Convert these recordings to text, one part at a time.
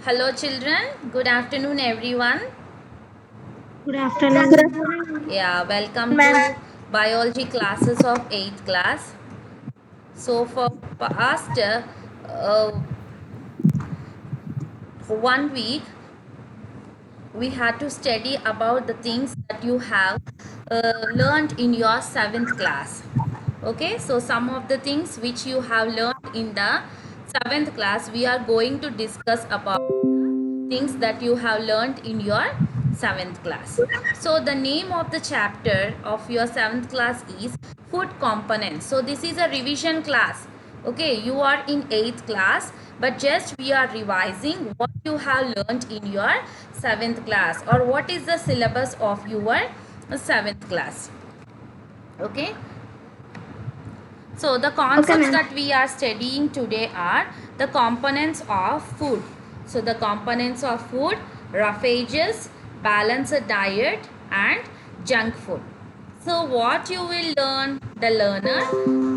Hello children, good afternoon everyone. Good afternoon. Yeah, welcome Ma'am. to biology classes of 8th class. So for past one week we had to study about the things that you have learned in your 7th class. Okay, so some of the things which you have learned in the 7th class we are going to discuss about things that you have learned in your 7th class. So the name of the chapter of your 7th class is food components. So this is a revision class. Okay, you are in 8th class, but just we are revising what you have learned in your 7th class, or what is the syllabus of your 7th class. Okay, so the Okay, concepts ma'am. that we are studying today are the components of food. So the components of food: roughages, balanced diet, and junk food. So what you will learn, the learner,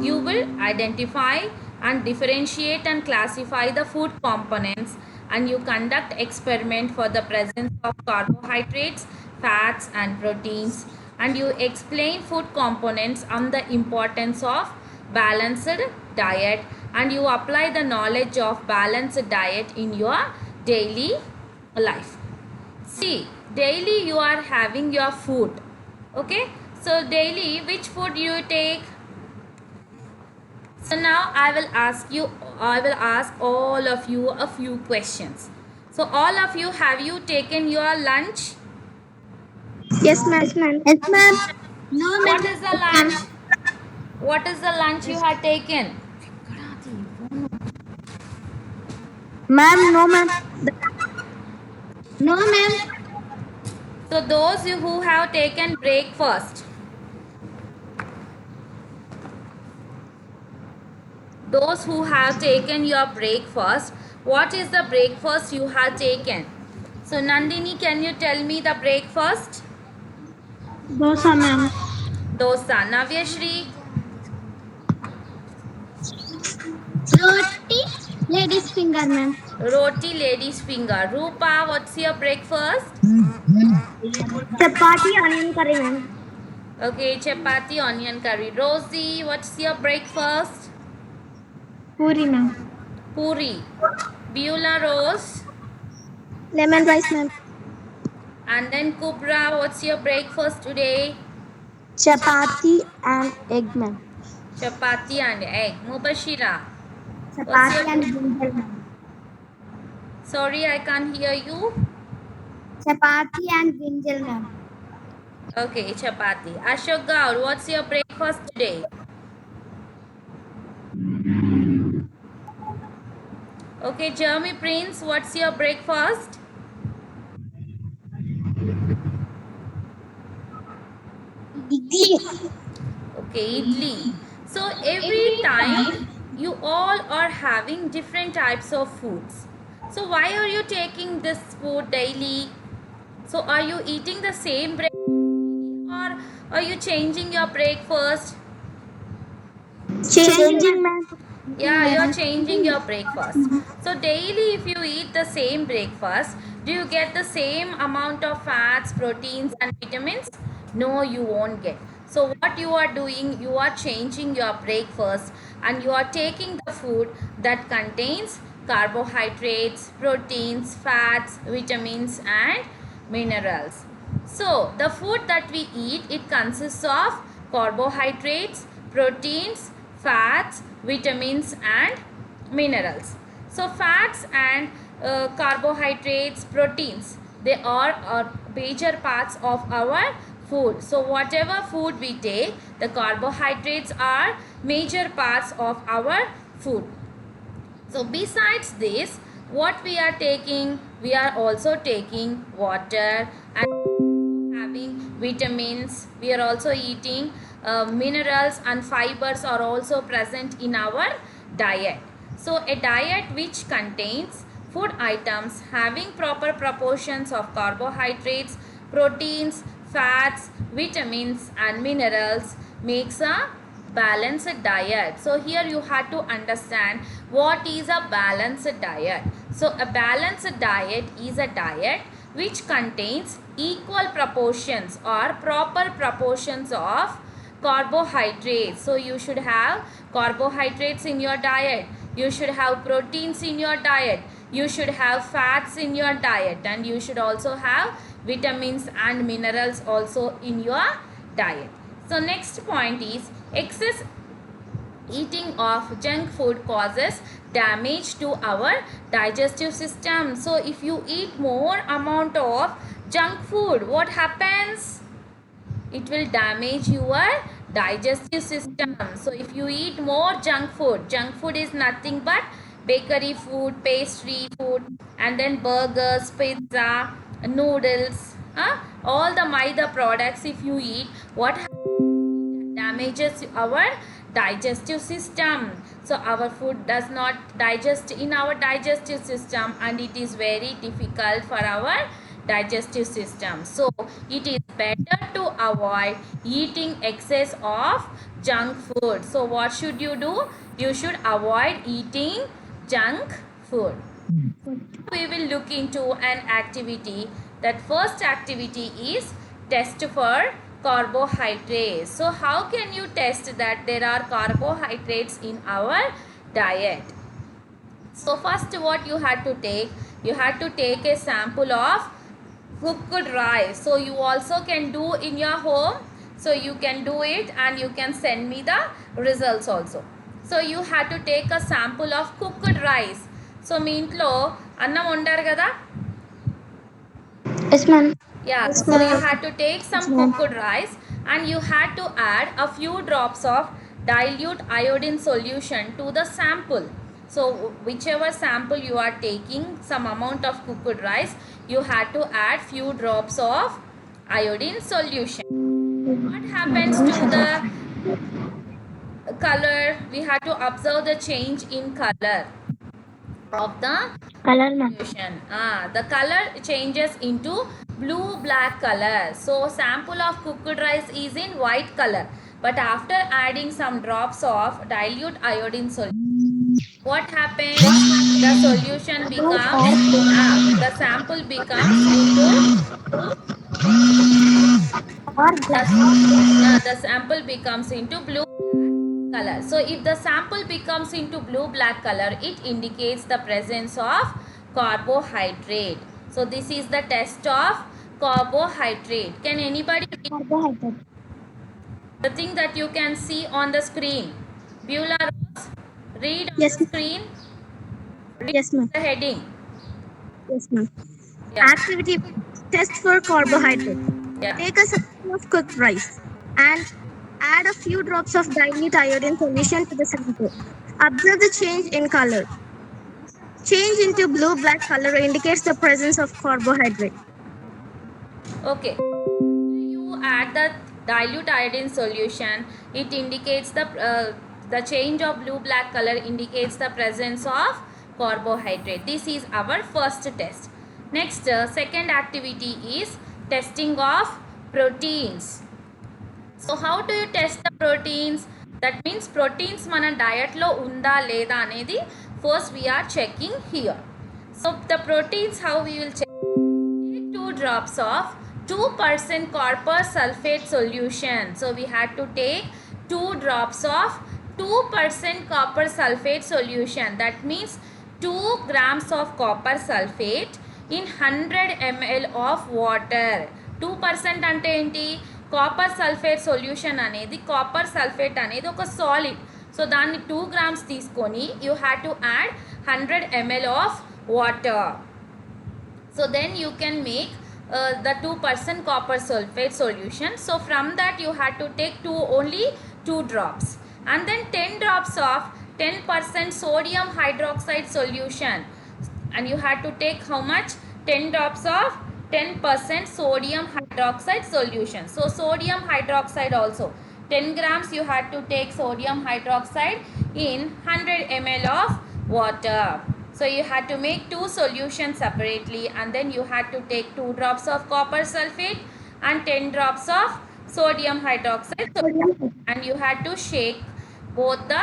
you will identify and differentiate and classify the food components, and you conduct experiment for the presence of carbohydrates, fats and proteins, and you explain food components and the importance of balanced diet, and you apply the knowledge of balanced diet in your daily life. See, daily you are having your food. Okay, so daily which food you take? So now I will ask all of you a few questions. So all of you, have you taken your lunch? Yes, ma'am. Yes, ma'am. Yes, ma'am. No, What ma'am. is the Yes, ma'am. lunch? What is the lunch you had taken? Ma'am, no, ma'am. No, ma'am. So those who have taken breakfast, those who have taken your breakfast, what is the breakfast you have taken? So Nandini, can you tell me the breakfast? Dosa, ma'am. Dosa. Navyashri, Roti, ladies finger, ma'am. roti, lady's finger. Rupa, what's your breakfast? Chapati, onion curry, ma'am. Okay, chapati, onion curry. Rosie, what's your breakfast? Puri, ma'am. Puri. Beulah Rose. Lemon rice, ma'am. And then Kubra, what's your breakfast today? Chapati and egg, ma'am. Chapati and egg. Mubashira, what's Chapati your... and brinjal, ma'am. Sorry, I can't hear you. Chapati and brinjal, ma'am. Okay, chapati. Ashok Gaur, what's your breakfast today? Okay, Jeremy Prince, what's your breakfast? Idli. Okay, idli. So every time you all are having different types of foods. So why are you taking this food daily? So are you eating the same breakfast, or are you changing your breakfast? Changing, ma'am. Yeah, you're changing your breakfast. So daily if you eat the same breakfast, do you get the same amount of fats, proteins and vitamins? No, you won't get. So what you are doing, you are changing your breakfast, and you are taking the food that contains carbohydrates, proteins, fats, vitamins and minerals. So the food that we eat, it consists of carbohydrates, proteins, fats, vitamins and minerals. So fats and carbohydrates, proteins, they are major parts of our food. So whatever food we take, the carbohydrates are major parts of our food. So besides this, what we are taking, we are also taking water and having vitamins. We are also eating minerals, and fibers are also present in our diet. So a diet which contains food items having proper proportions of carbohydrates, proteins, fats, vitamins and minerals makes a balanced diet. So here you have to understand what is a balanced diet. So a balanced diet is a diet which contains equal proportions or proper proportions of carbohydrates. So you should have carbohydrates in your diet, you should have proteins in your diet, you should have fats in your diet, and you should also have vitamins and minerals also in your diet. So next point is excess eating of junk food causes damage to our digestive system. So if you eat more amount of junk food, what happens? It will damage your digestive system. So if you eat more junk food is nothing but bakery food, pastry food, and then burgers, pizza, noodles, all the maida products. If you eat, what damages our digestive system. So our food does not digest in our digestive system, and it is very difficult for our digestive system. So it is better to avoid eating excess of junk food. So what should you do? You should avoid eating junk food. We will look into an activity. That first activity is test for carbohydrates. So how can you test that there are carbohydrates in our diet? So first what you had to take, you had to take a sample of cooked rice. So you also can do in your home. So you can do it and you can send me the results also. So you had to take a sample of cooked rice. So మీ ఇంట్లో అన్నం వండారు కదా? Yes, ma'am. Yeah, Yes, so you ma'am. had to take some Yes, ma'am. cooked rice and you had to add a few drops of dilute iodine solution to the sample. So whichever sample you are taking, some amount of cooked rice, you had to add few drops of iodine solution. What happens to the color? We had to observe the change in color of the Color, ma'am. solution. The color changes into blue black color. So sample of cooked rice is in white color, but after adding some drops of dilute iodine solution, what happens? The solution becomes the sample becomes into Or black. the sample becomes into blue color. So if the sample becomes into blue black color, it indicates the presence of carbohydrate. So this is the test of carbohydrate. Can anybody read Carbohydrate. the thing that you can see on the screen? Beulah Rose, read on Yes, the screen. Read yes, ma'am. the heading. Yes, ma'am. Yeah. Activity test for carbohydrate. Yeah. Take a sample of cooked rice and add a few drops of dilute iodine solution to the sample. Observe the change in color. Change into blue-black color indicates the presence of carbohydrate. Okay. You add the dilute iodine solution, it indicates the change of blue black color indicates the presence of carbohydrate. This is our first test. Next, second activity is testing of proteins. So how do you test the proteins? That means proteins మన diet లో ఉందా లేదా అనేది first we are checking here. So the proteins, how we will check? Take 2 drops of 2% copper sulfate solution. So we had to take 2 drops of 2% copper sulfate solution. That means 2 grams of copper sulfate in 100 ml of water. 2% అంటే ఏంటి? Copper sulphate solution అనేది, copper sulphate అనేది ఒక solid. So దాన్ని 2 grams తీసుకొని you had to add 100 ml of water. So then you can make the 2% copper sulfate solution. So from that you had to take only 2 drops, and then 10 drops of 10% sodium hydroxide solution, and you had to take how much? 10 drops of 10% sodium hydroxide solution. So sodium hydroxide also 10 grams you had to take sodium hydroxide in 100 ml of water. So you had to make 2 solutions separately, and then you had to take 2 drops of copper sulfate and 10 drops of sodium hydroxide solution, and you had to shake both the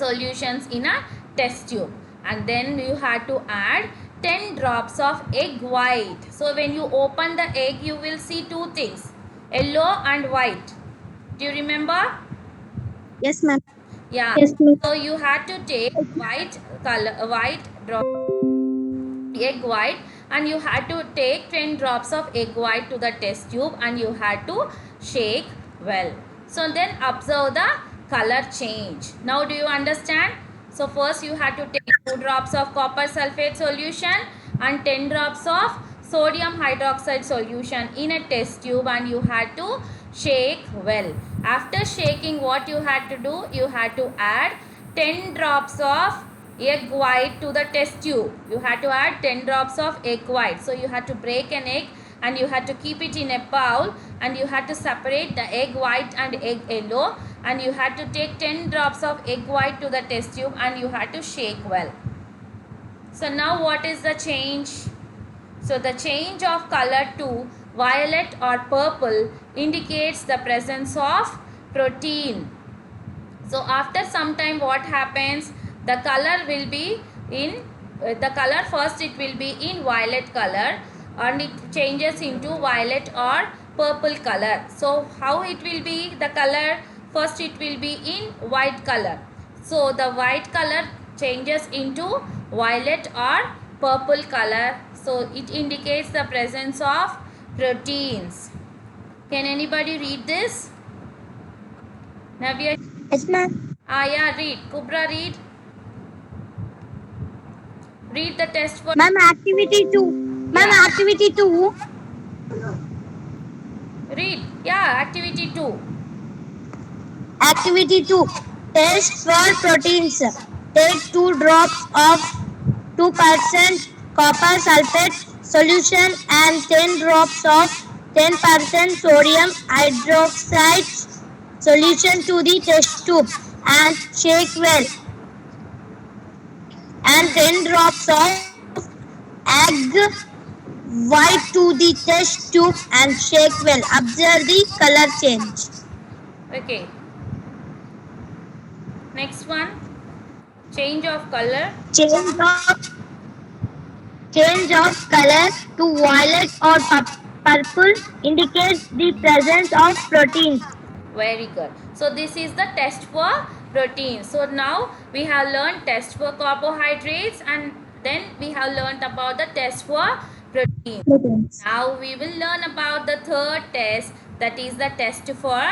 solutions in a test tube. and then you had to add 10 drops of egg white. So when you open the egg, you will see two things, yellow and white. Do you remember? Yes, ma'am. Yeah. Yes, ma'am. So you had to take white color, white drop egg white, and you had to take 10 drops of egg white to the test tube, and you had to shake well. So then observe the color change. Now do you understand? So first you had to take 2 drops of copper sulfate solution and 10 drops of sodium hydroxide solution in a test tube, and you had to shake well. After shaking, what you had to do? You had to add 10 drops of egg white to the test tube. You had to add 10 drops of egg white. So you had to break an egg and you had to keep it in a bowl, and you had to separate the egg white and egg yellow, and you had to take 10 drops of egg white to the test tube, and you had to shake well. So now what is the change? So the change of color to violet or purple indicates the presence of protein. So after some time, what happens? The color will be in the color first, it will be in violet color, and it changes into violet or purple color. So how it will be the color? First it will be in white color. So the white color changes into violet or purple color. So it indicates the presence of proteins. Can anybody read this? Navya? Yes, ma'am. Yeah, read. Kubra, read. Read the test for. Ma'am, activity 2. Ma'am, Yeah. activity 2. Read. Yeah, activity 2. Activity 2. Test for proteins. Take 2 drops of 2% copper sulfate solution and 10 drops of 10% sodium hydroxide solution to the test tube and shake well. And 10 drops of egg white to the test tube and shake well. Observe the color change. Okay. Next one. Change of color. Change of color to violet or purple indicates the presence of proteins. Very good. So this is the test for protein. So now we have learned test for carbohydrates, and then we have learned about the test for protein. Now we will learn about the third test, that is the test for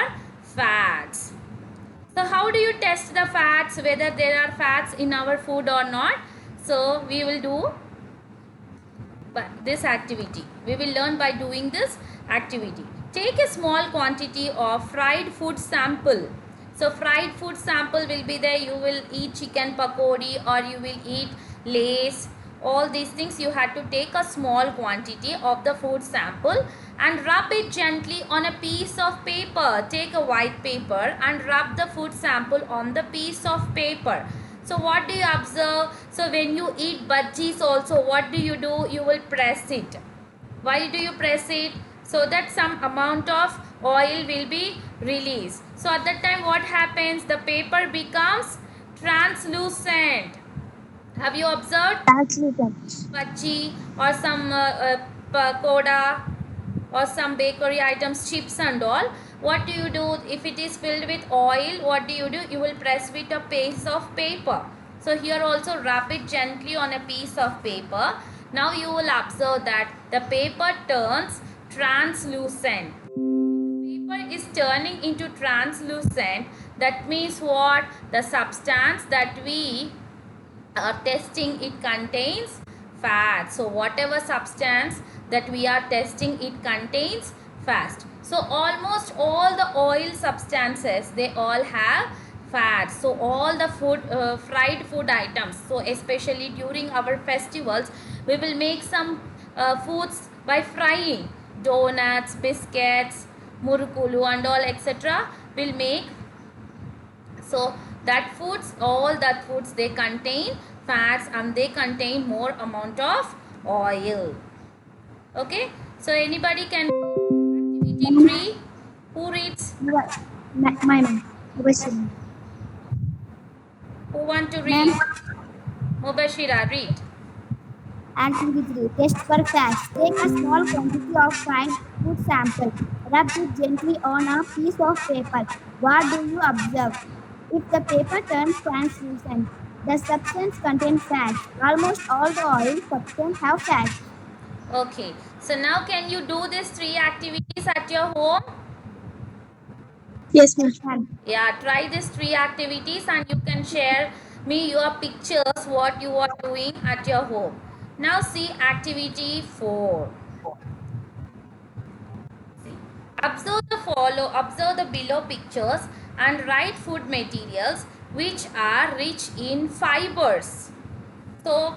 fats. So how do you test the fats, whether there are fats in our food or not? So we will do this activity. We will learn by doing this activity. Take a small quantity of fried food sample. So fried food sample will be there. You will eat chicken pakodi or you will eat lace. All these things, you had to take a small quantity of the food sample and rub it gently on a piece of paper. Take a white paper and rub the food sample on the piece of paper. So what do you observe? So when you eat bhajis also, what do? You will press it. Why do you press it? So that some amount of oil will be released. So at that time what happens? The paper becomes translucent. Have you observed? Bhaji or some pakoda or some bakery items, chips and all. What do you do? If it is filled with oil, what do? You will press with a piece of paper. So here also rub it gently on a piece of paper. Now you will observe that the paper turns translucent. Paper is turning into translucent. That means what? The substance that we are testing, it contains fat. So whatever substance that we are testing, it contains fat. So almost all the oil substances, they all have fat. So all the food, fried food items, so especially during our festivals, we will make some foods by frying. Donuts, biscuits, murukulu and all etc. will make. So that foods, all that foods, they contain fats and they contain more amount of oil. Okay. So anybody can activity 3. Who reads? My question. Who want to read? Mubashira, read. Activity 3. Test for facts. Take a small quantity of fried food sample. Rub it gently on a piece of paper. What do you observe? If the paper turns translucent, the substance contains fats. Almost all the oil substance have fats. Okay. So now can you do these three activities at your home? Yes, ma'am. Yeah, try these three activities and you can share me your pictures what you are doing at your home. Now see activity 4. See, observe the below pictures and write food materials which are rich in fibers. So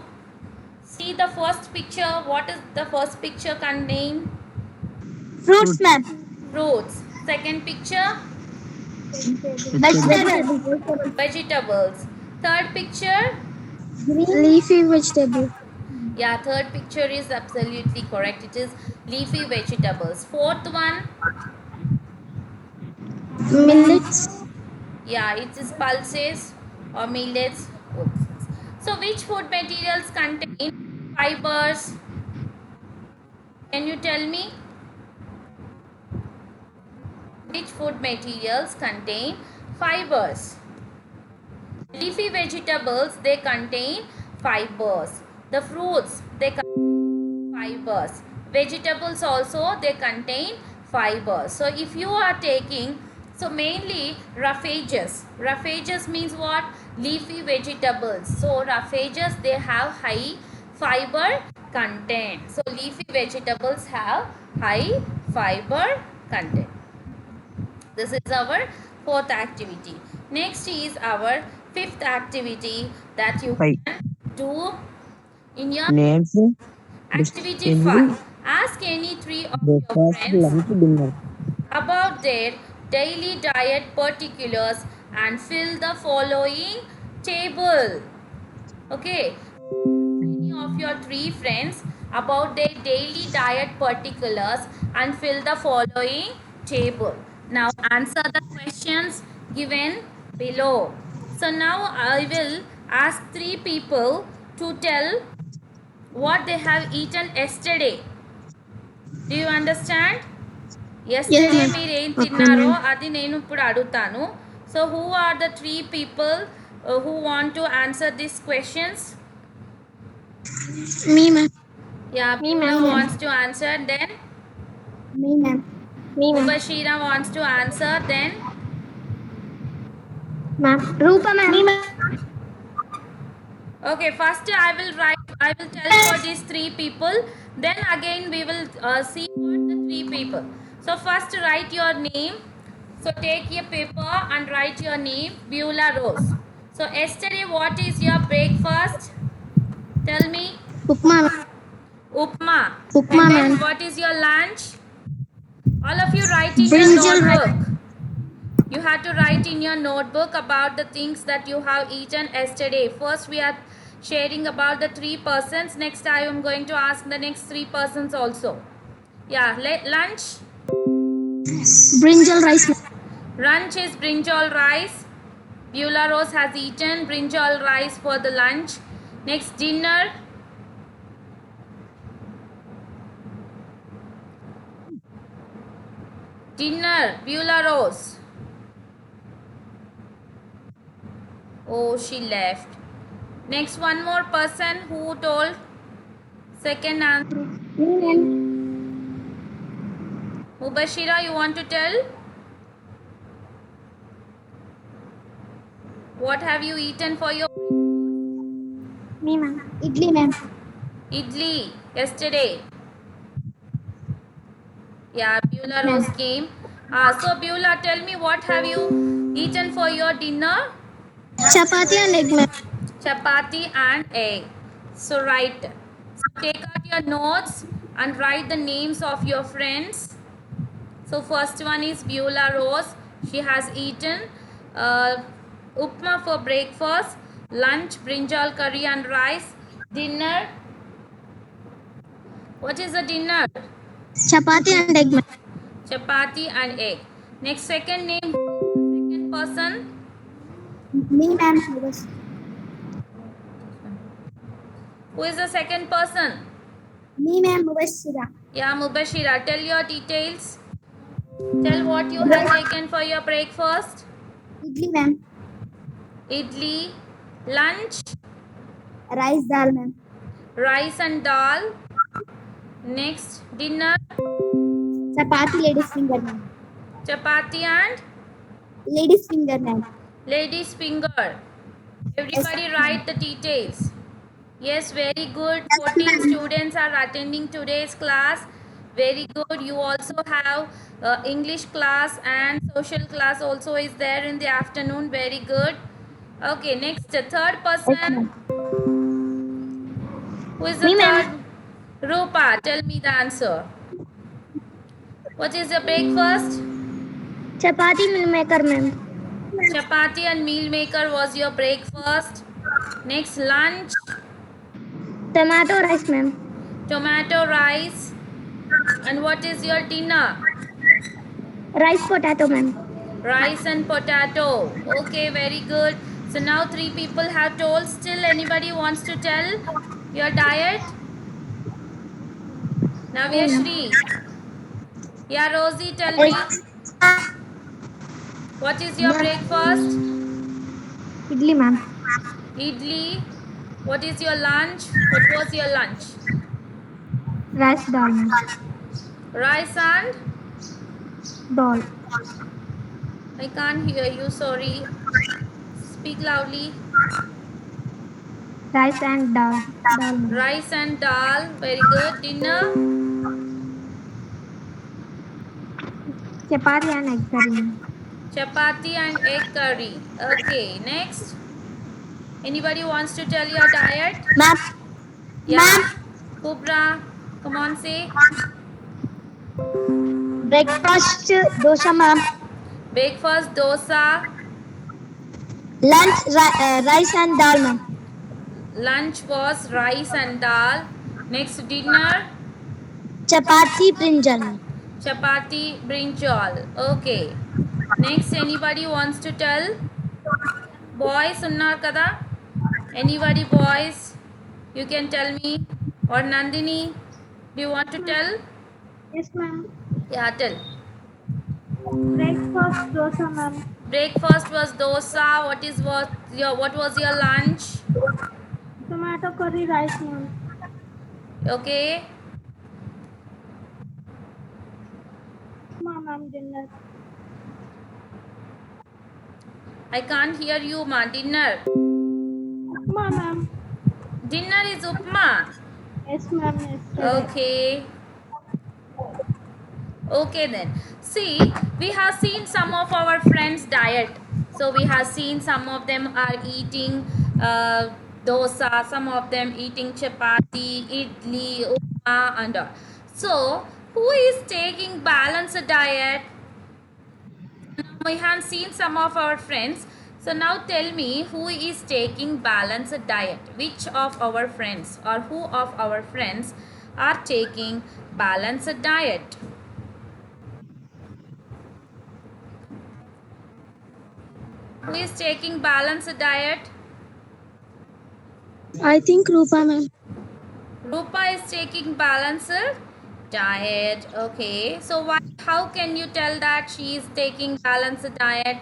see the first picture. What is the first picture contain? Fruits, ma'am. Fruits. Second picture, Vegetables. vegetables. Third picture, Leafy vegetable. yeah, third picture is absolutely correct. It is leafy vegetables. Fourth one, Millets. yeah, it is pulses or millets. So which food materials contain fibers? Can you tell me which food materials contain fibers? Leafy vegetables, they contain fibers. The fruits, they contain fibers. Vegetables also, they contain fibers. So if you are taking, so mainly roughages means what? Leafy vegetables. So roughages, they have high fiber content. So leafy vegetables have high fiber content. This is our fourth activity. Next is our fifth activity that you can do in your Names activity schedule 5. Ask any three of your breakfast, friends lunch, dinner. about their daily diet particulars and fill the following table. Okay, any of your three friends about their daily diet particulars and fill the following table. Now answer the questions given below. So now I will ask three people to tell what they have eaten yesterday. Do you understand? Yes, Yesterday ma'am. మీరు ఏం Okay, తిన్నారో ma'am. అది నేను ఇప్పుడు అడుగుతాను. So who are the three people who want to answer these questions? Me, ma'am. Yeah, Me, Beulah ma'am. wants to answer. Then Me, ma'am. Me, ma'am. Mubashira wants to answer. Then Ma'am. Rupa, ma'am. Me, ma'am. okay, first I will tell for these three people. Then again we will see what the three people. So first write your name. So take a paper and write your name. Beulah Rose. So yesterday what is your breakfast? Tell me. Upma, ma'am. Upma. Upma, And then ma'am. what is your lunch? All of you write in your Brinjal rice. notebook. You have to write in your notebook about the things that you have eaten yesterday. First we are sharing about the three persons. Next I am going to ask the next three persons also. Yeah, lunch. Brinjal rice, ma'am. Lunch is brinjal rice. Beulah Rose has eaten brinjal rice for the lunch. Next dinner. Dinner, Beulah Rose. Oh, she left. Next, one more person who told second answer. Mubashira, you want to tell? What have you eaten for your Me, ma'am. Idli, ma'am. idli yesterday? Yeah, Beulah Rose came. So Beulah, tell me what have you eaten for your dinner? Chapati and egg, ma'am. Chapati and egg. So write. So take out your notes and write the names of your friends. So first one is Beulah Rose. She has eaten upma for breakfast, lunch brinjal curry and rice, dinner. What is the dinner? Chapati and egg, ma'am. Chapati and egg. Next second name, second person. Me, ma'am. Who is the second person? Me, ma'am, Mubashira. Yeah, Mubashira. Tell your details. Tell what you have taken for your breakfast. Idli, ma'am. Idli. Lunch. Rice dal, ma'am. Rice and dal. Next, dinner. Chapati, ladies finger, ma'am. Chapati and Ladies finger, ma'am. lady's finger. Everybody write the details. Yes, very good. Yes, 14 ma'am. students are attending today's class. Very good. You also have English class and social class also is there in the afternoon. Very good. Okay, next, the third Yes, person. ma'am. Who is the Me, ma'am. third? Rupa, tell me the answer. What is the breakfast? Chapati meal maker, ma'am. Chapati and meal maker was your breakfast. Next, lunch. Tomato rice, ma'am. Tomato rice. And what is your dinner? Rice potato, ma'am. Rice and potato. Okay, very good. So now 3 people have told. Still anybody wants to tell your diet? Navyashri. Yeah, Rosie, tell me. What is your breakfast? Idli, ma'am. Idli. What is your lunch? What was your lunch? Rice dal, ma'am. Rice and? Dal. I can't hear you, sorry. Speak loudly. Rice and dal. Rice and dal. Very good. Dinner? Chapati and egg curry, ma'am. Chapati and egg curry. Okay, next. Anybody wants to tell your diet? Ma'am. Yeah. Kubra, come on, say. Breakfast dosa, ma'am. Breakfast dosa. Lunch rice and dal, ma'am. Lunch was rice and dal. Next, dinner. Chapati brinjal, ma'am. Chapati brinjal. Okay. Next, anybody wants to tell? Boys unnar kada? Anybody boys? You can tell me. Or Nandini, do you want to tell? Yes, ma'am. Yeah, tell. Breakfast dosa, ma'am. Breakfast was dosa. What was your lunch? Tomato curry rice, ma'am. Okay. Ma'am, dinner. I can't hear you, ma. Dinner. Ma'am. Dinner is upma. Yes, ma'am. Yes. Okay. Okay then. See, we have seen some of our friends' diet. So we have seen some of them are eating dosa, some of them eating chapati, idli, upma and all. So who is taking balanced diet? We have seen some of our friends. So now tell me who is taking balanced diet? Which of our friends or who of our friends are taking balanced diet? Who is taking balanced diet? I think Rupa, ma'am. Rupa is taking balanced diet. Okay. So why, how can you tell that she is taking balanced diet?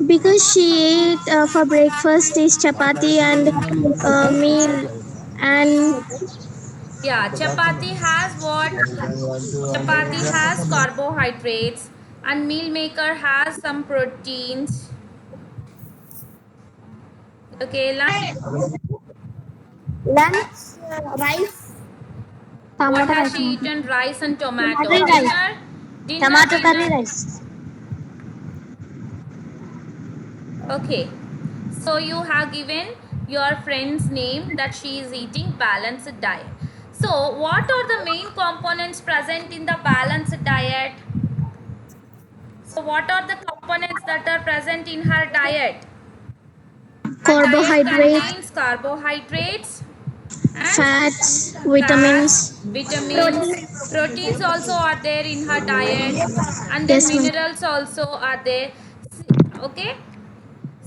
Because she ate for breakfast is chapati and meal and Yeah, chapati has what? Chapati has carbohydrates and meal maker has some proteins. Okay, Lunch rice. what has she eaten? Rice and tomato. Tomato rice. Dinner, Tomato curry dinner. rice. Okay, so you have given your friend's name that she is eating balanced diet. So what are the main components present in the balanced diet? So what are the components that are present in her diet? Carbohydrate, Diet contains carbohydrates and fats, vitamins. vitamins. Proteins also are there in her diet and then Yes, ma'am. minerals also are there. Okay.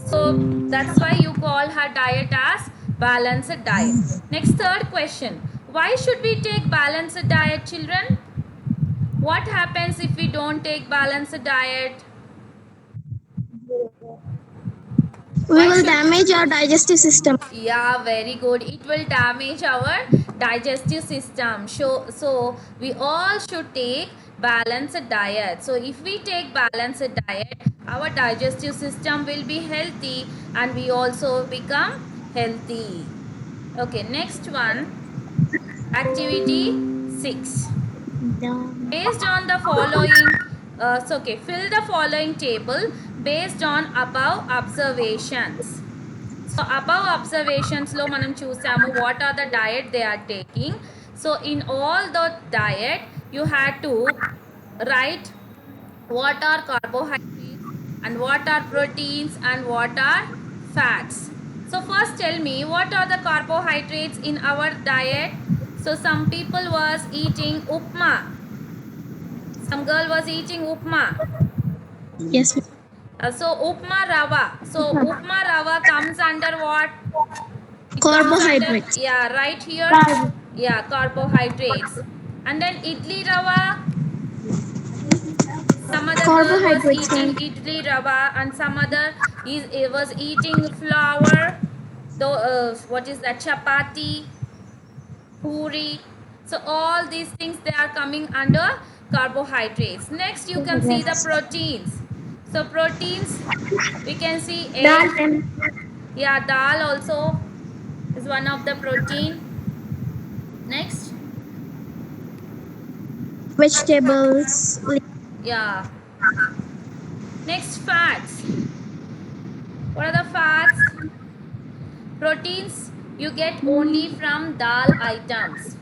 So that's why you call her diet as balanced diet. Next, third question. Why should we take balanced diet, children? What happens if we don't take balanced diet? We Why will should damage our digestive system. Yeah, very good. It will damage our digestive system. So we all should take balanced diet. So if we take balanced diet, our digestive system will be healthy and we also become healthy. Okay, next one. Activity 6. Based on the following, fill the following table based on above observations. So above observations lo manam chusamu what are the diet they are taking. So in all the diet you had to write what are carbohydrates and what are proteins and what are fats. So first tell me what are the carbohydrates in our diet. So some people was eating upma. Some girl was eating upma. Yes, ma'am. So upma rava. So upma rava comes under what? It comes under, Carbohydrates. yeah, right here. Carb. Yeah, carbohydrates. And then idli rava. Some other girl was Carbohydrates, eating ma'am. idli rava, and some other was eating flour. Though, what is that? Chapati, puri. So all these things they are coming under carbohydrates. Next, you can see the proteins. So proteins, we can see Dal, egg. ma'am. Yeah, dal also is one of the protein. Next, Vegetables. yeah. Next, fats. What are the fats? Proteins you get only from dal items.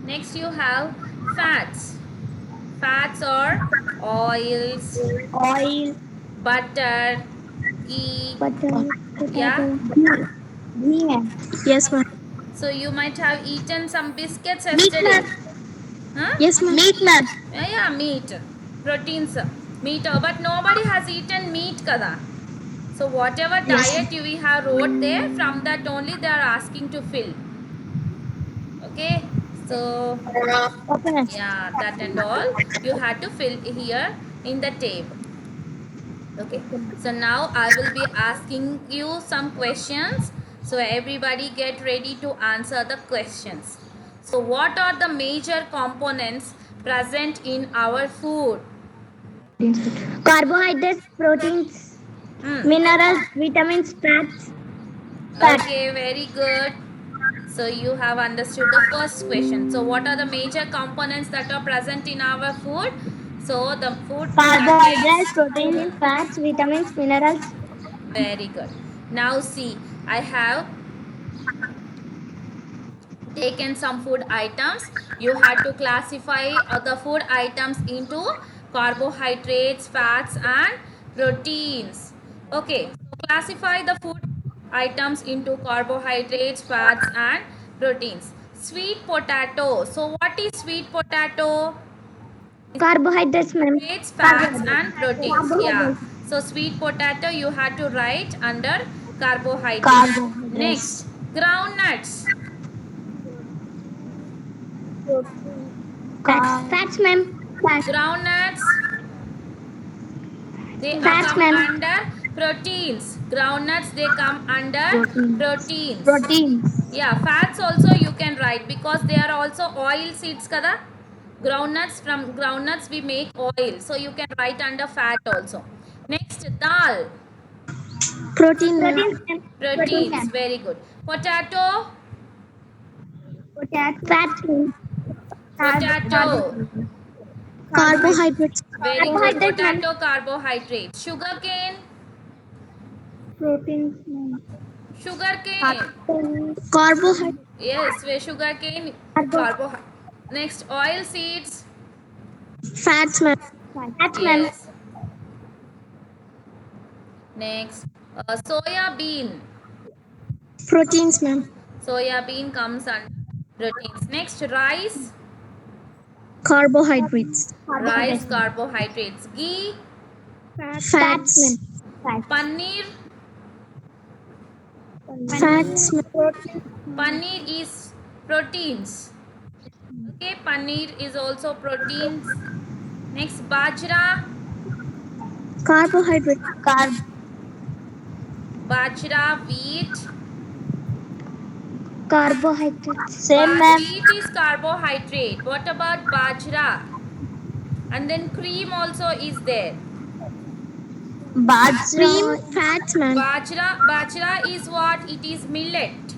Next, you have fats. Fats are oils, Oil. butter, ghee. Butter. Yeah. Ghee, ma'am. Yes, ma'am. So you might have eaten some biscuits Meat, yesterday. ma'am. Huh? Yes, ma'am. Meat, ma'am. Yeah, meat. Proteins. Meat. But nobody has eaten meat, kada. So whatever Yes. diet we have wrote there, from that only they are asking to fill. Okay. So Okay, ma'am. yeah, that and all you had to fill here in the table. Okay. So now I will be asking you some questions. So everybody get ready to answer the questions. So what are the major components present in our food? Carbohydrates, proteins, Hmm. minerals, vitamins, fats. Okay, very good. So you have understood the first question. So what are the major components that are present in our food? So the food Carbohydrates, contains. proteins, fats, vitamins, minerals. Very good. Now see, I have taken some food items. You had to classify the food items into carbohydrates, fats and proteins. Okay, so classify the food items into carbohydrates, fats and proteins. Sweet potato. So what is sweet potato? Carbohydrates, ma'am. Carbohydrates, fats and proteins. Yeah. So sweet potato you had to write under carbohydrates. Next, groundnuts. Fats, ma'am. Groundnuts, they Fats, come ma'am. under proteins. Groundnuts, they come under proteins. Proteins. Yeah, fats also you can write because they are also oil seeds kada. Groundnuts, from groundnuts we make oil. So you can write under fat also. Next, dal. Protein, ma'am. Proteins, very good. Potato. Fats, ma'am. Potato. Carbohydrates. Very good. Carbohydrates, ma'am. Potato, carbohydrates. Sugarcane. Proteins, ma'am. Sugarcane. Carbohydrates. Yes, where sugarcane, carbohydrate. Next, oil seeds. Fats, ma'am. Fats, ma'am. Yes. Next, soya bean. Proteins, ma'am. Soya bean comes under proteins. Next, rice. Carbohydrates. Rice, carbohydrates. Ghee. Fats. Fats. Paneer. Fats, ma'am. Protein. Paneer is proteins. Okay, paneer is also proteins. Next, bajra. Carbohydrate. Carb. Bajra, wheat. Carbohydrate. Same, ma'am. Wheat is carbohydrate. What about bajra? And then cream also is there. Cream, Bajra. fats, ma'am. Bajra is what? It is millet.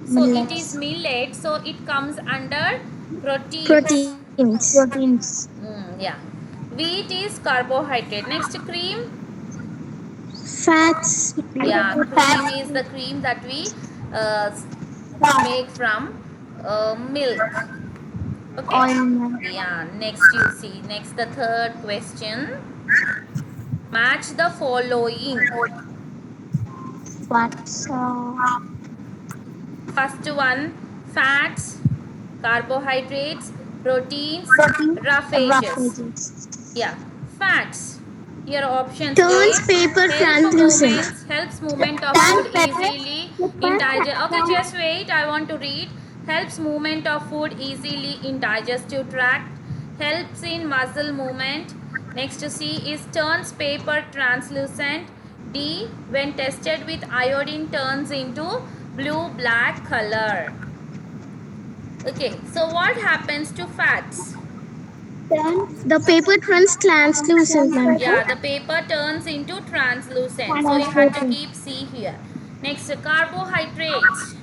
So it is millet. So it comes under protein. Proteins. Proteins. Yeah. Wheat is carbohydrate. Next, cream. Fats. Yeah, cream Fats. is the cream that we uh, Fat. make from milk. Okay. Oil, ma'am. Yeah. Next, you see. Next, the third question. Match the following. Fats. First one, fats, carbohydrates, proteins, Protein. roughages. Yeah, fats. Here options Turns A, paper translucent. helps movement of Turns food paper- easily in digest. Okay, just wait. I want to read. Helps movement of food easily in digestive tract. Helps in muscle movement. Next to C is turns paper translucent. D, when tested with iodine, turns into blue-black color. Okay, so what happens to fats? Turns. The paper turns translucent, ma'am. Yeah, the paper turns into translucent. So you have to keep C here. Next, carbohydrates.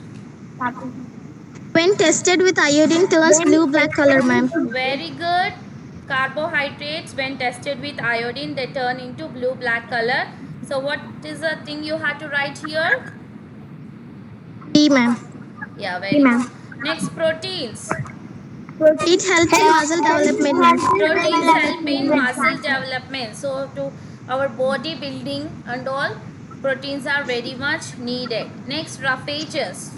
When tested with iodine, turns blue-black color, ma'am. Very good. Carbohydrates, when tested with iodine, they turn into blue-black color. So what is the thing you have to write here? D, ma'am. Yeah, very good. Next, proteins. It helps in muscle development, ma'am. Proteins help in muscle development. So to our body building and all, proteins are very much needed. Next, roughages.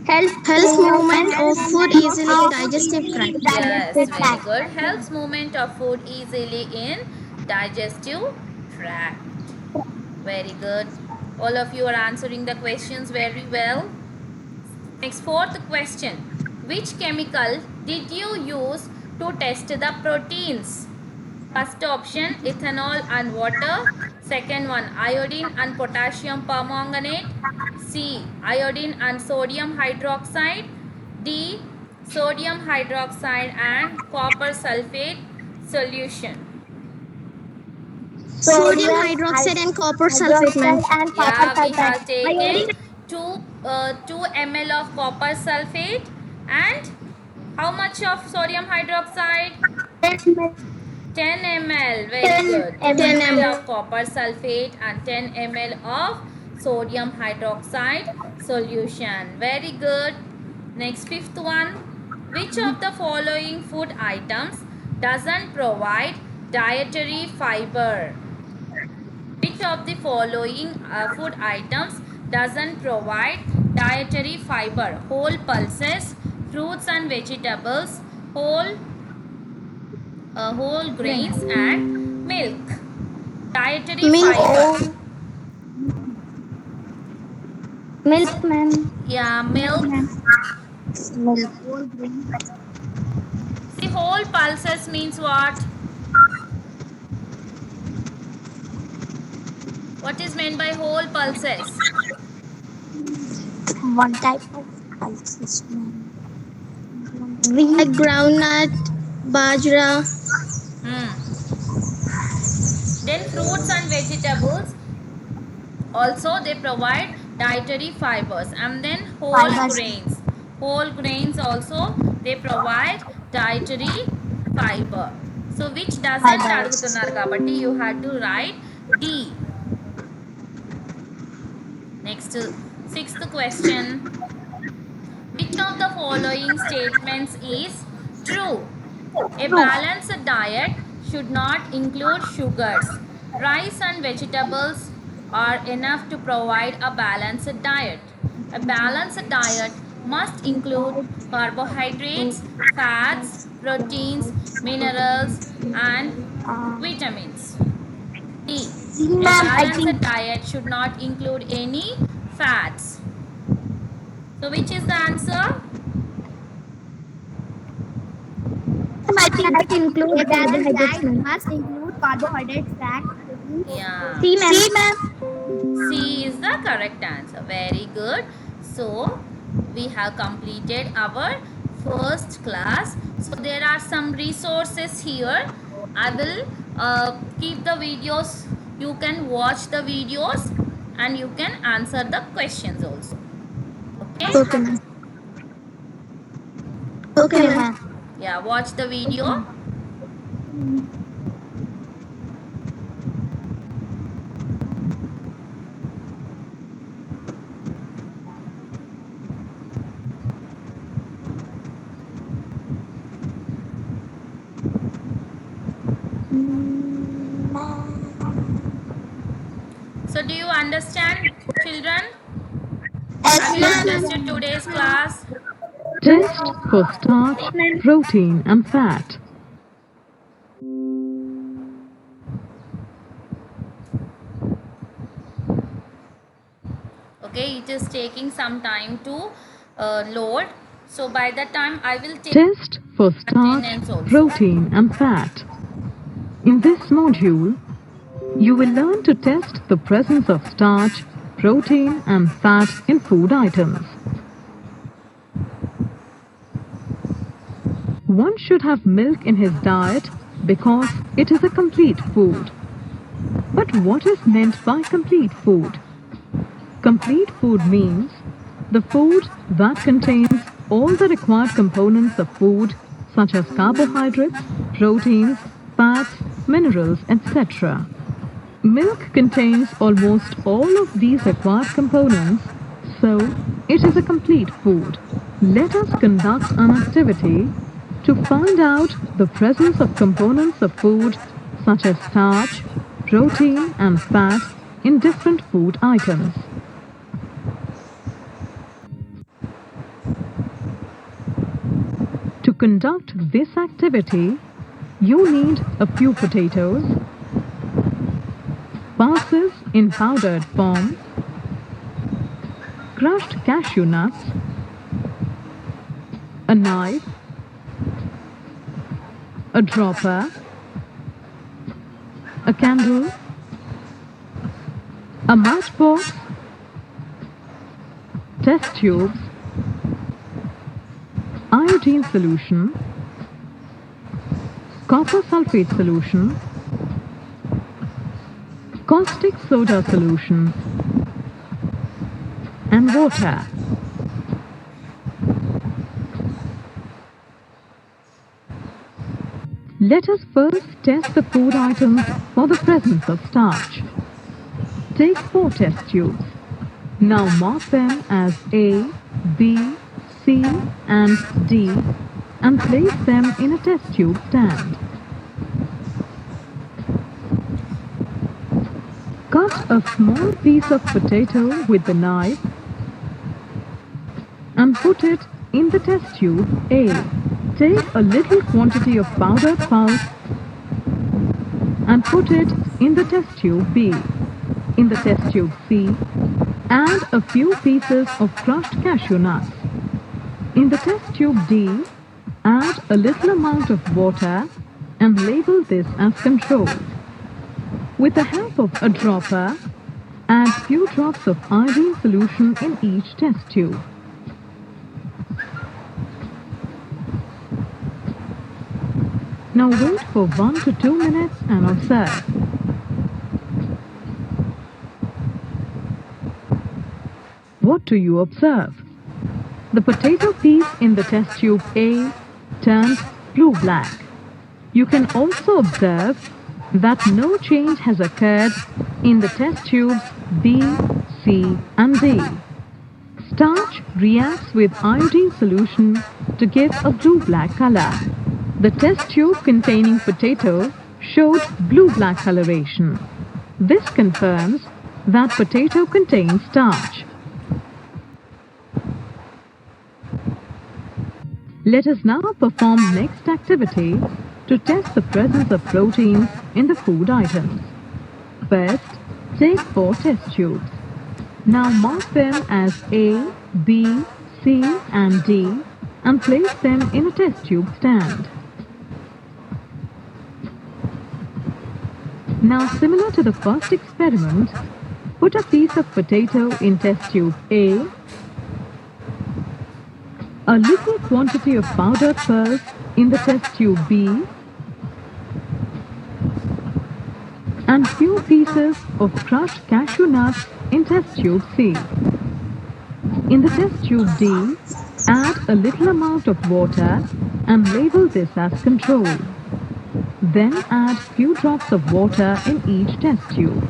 Helps movement of food easily in digestive tract. Yes, very good. Helps movement of food easily in digestive tract. Very good. All of you are answering the questions very well. Next, fourth question. Which chemical did you use to test the proteins? First option, ethanol and water. Second one, iodine and potassium permanganate. C, iodine and sodium hydroxide. D, sodium hydroxide and copper sulfate solution. Sodium hydroxide and copper sulfate, ma'am. Yeah, we have taken 2 ml of copper sulfate and how much of sodium hydroxide? 10 ml. Very good. 10 ml of copper sulfate and 10 ml of sodium hydroxide solution. Very good. Next, fifth one. Which of the following food items doesn't provide dietary fiber? Which of the following food items doesn't provide dietary fiber? Whole pulses, fruits and vegetables, whole grains and milk. Dietary Milk. fiber. Milk, ma'am. Yeah, milk. Milk. See, whole pulses means what? What is meant by whole pulses? One type of pulses, ma'am. Like groundnut, bajra. Then fruits and vegetables also they provide dietary fibers, and then whole grains also they provide dietary fiber. So which doesn't అడుగుతున్నారు కాబట్టి you had to write D. Next, sixth question. Which of the following statements is true? A balanced diet should not include sugars. Rice and vegetables are enough to provide a balanced diet. A balanced diet must include carbohydrates, fats, proteins, minerals, and vitamins. D. See, A ma'am, I balanced think. diet should not include any fats. So which is the answer? Ma'am, I think it includes A balanced carbohydrates, diet ma'am. must include carbohydrates, fat, proteins. Yeah. See, ma'am. See, ma'am. C is the correct answer. Very good. So we have completed our first class. So there are some resources here. I will keep the videos. You can watch the videos and you can answer the questions also. Okay? Okay, ma'am. Okay, ma'am. Yeah, watch the video. So do you understand, children? Have you Yes, ma'am. understood today's class? Test for starch, protein and fat. Okay, it is taking some time to load. So by that time I will take Test for starch, attendance also. protein and fat. In this module, you will learn to test the presence of starch, protein and fat in food items. One should have milk in his diet because it is a complete food. But what is meant by complete food? Complete food means the food that contains all the required components of food such as carbohydrates, proteins, fats, minerals, etc. Milk contains almost all of these required components, so it is a complete food. Let us conduct an activity to find out the presence of components of food such as starch, protein and fat in different food items. To conduct this activity, you need a few potatoes, pulses in powdered form, crushed cashew nuts, a knife, a dropper, a candle, a matchbox, test tubes, iodine solution, copper sulfate solution, caustic soda solution, and water. Let us first test the food items for the presence of starch. Take 4 test tubes. Now mark them as A, B, C and D and place them in a test tube stand. Cut a small piece of potato with the knife and put it in the test tube A. Take a little quantity of powdered pulse and put it in the test tube B. In the test tube C, add a few pieces of crushed cashew nuts. In the test tube D, add a little amount of water and label this as controlled. With the help of a dropper, add few drops of iodine solution in each test tube. Now wait for 1 to 2 minutes and observe. What do you observe? The potato piece in the test tube A turned blue-black. You can also observe that no change has occurred in the test tubes B, C and D. Starch reacts with iodine solution to give a blue-black color. The test tube containing potato showed blue-black coloration. This confirms that potato contains starch. Let us now perform next activity to test the presence of proteins in the food items. First, take 4 test tubes. Now mark them as A, B, C and D and place them in a test tube stand. Now, similar to the first experiment, put a piece of potato in test tube A, a little quantity of powdered pearls in the test tube B, and few pieces of crushed cashew nuts in test tube C. In the test tube D, add a little amount of water and label this as control. Then add few drops of water in each test tube.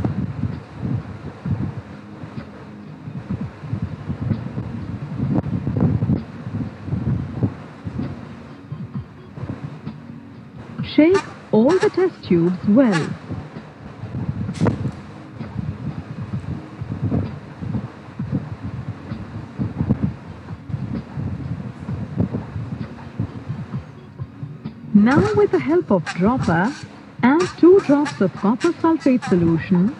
Shake all the test tubes well. Now, with the help of dropper, add 2 drops of copper sulfate solution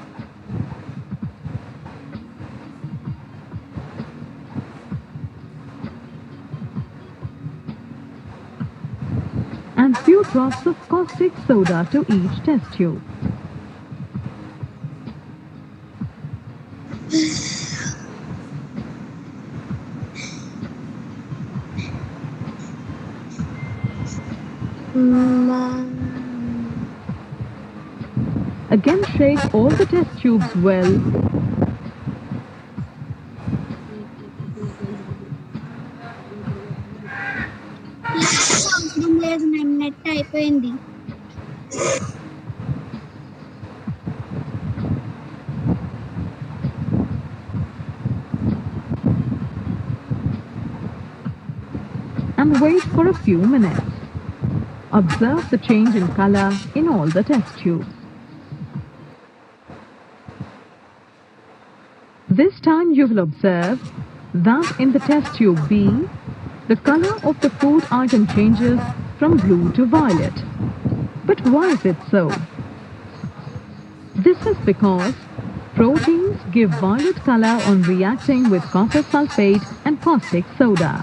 and few drops of caustic soda to each test tube. Again, shake all the test tubes well. అవసరం లేదు, net అయిపోయింది. And wait for a few minutes. Observe the change in color in all the test tubes. This time you will observe that in the test tube B, the color of the food item changes from blue to violet. But why is it so? This is because proteins give violet color on reacting with copper sulfate and caustic soda.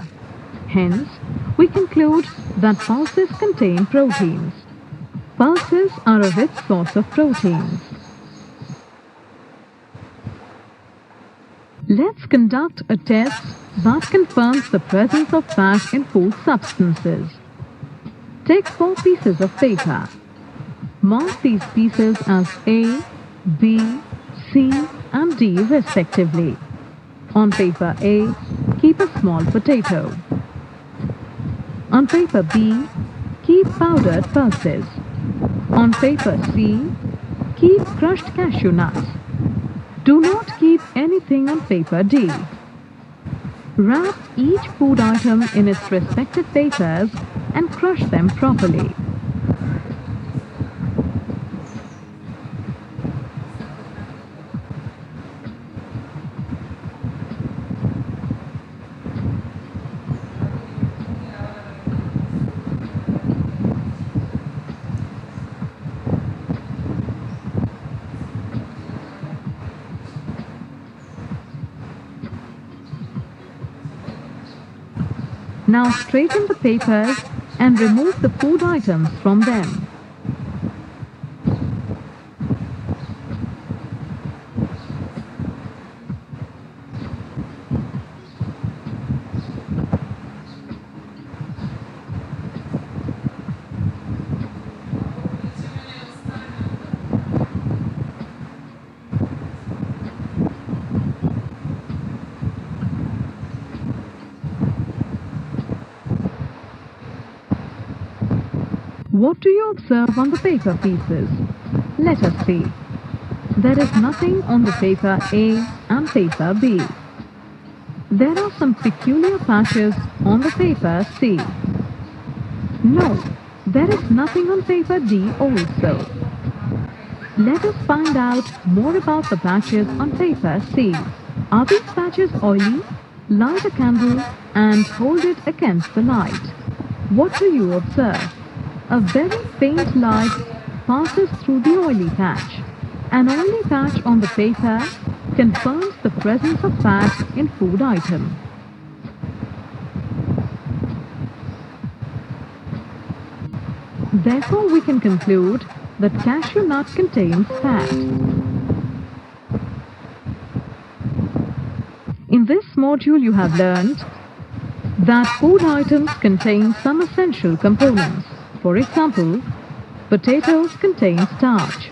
Hence, we conclude that pulses contain proteins. Pulses are a rich source of proteins. Let's conduct a test that confirms the presence of fat in food substances. Take 4 pieces of paper. Mark these pieces as A, B, C and D respectively. On paper A, keep a small potato. On paper B, keep powdered pulses. On paper C, keep crushed cashew nuts. Do not keep anything on paper D. Wrap each food item in its respective papers and crush them properly. Now straighten the papers and remove the food items from them. What do you observe on the paper pieces? Let us see. There is nothing on the paper A and paper B. There are some peculiar patches on the paper C. No, there is nothing on paper D also. Let us find out more about the patches on paper C. Are these patches oily? Light a candle and hold it against the light. What do you observe? A very faint light passes through the oily patch An oily patch on the pay pad confirms the presence of fat in food item. Therefore, we can conclude that cashew nut contains fat. In this module, you have learned that food items contain some essential components. For example, potatoes contain starch,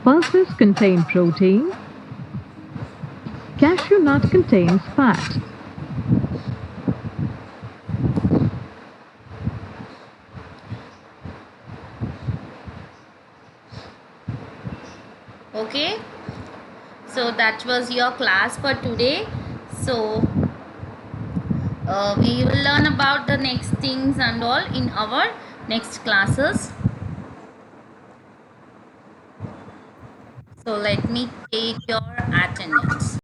pulses contain protein, cashew nut contains fat. Okay, so that was your class for today. So we will learn about the next things and all in our next classes. So let me take your attendance.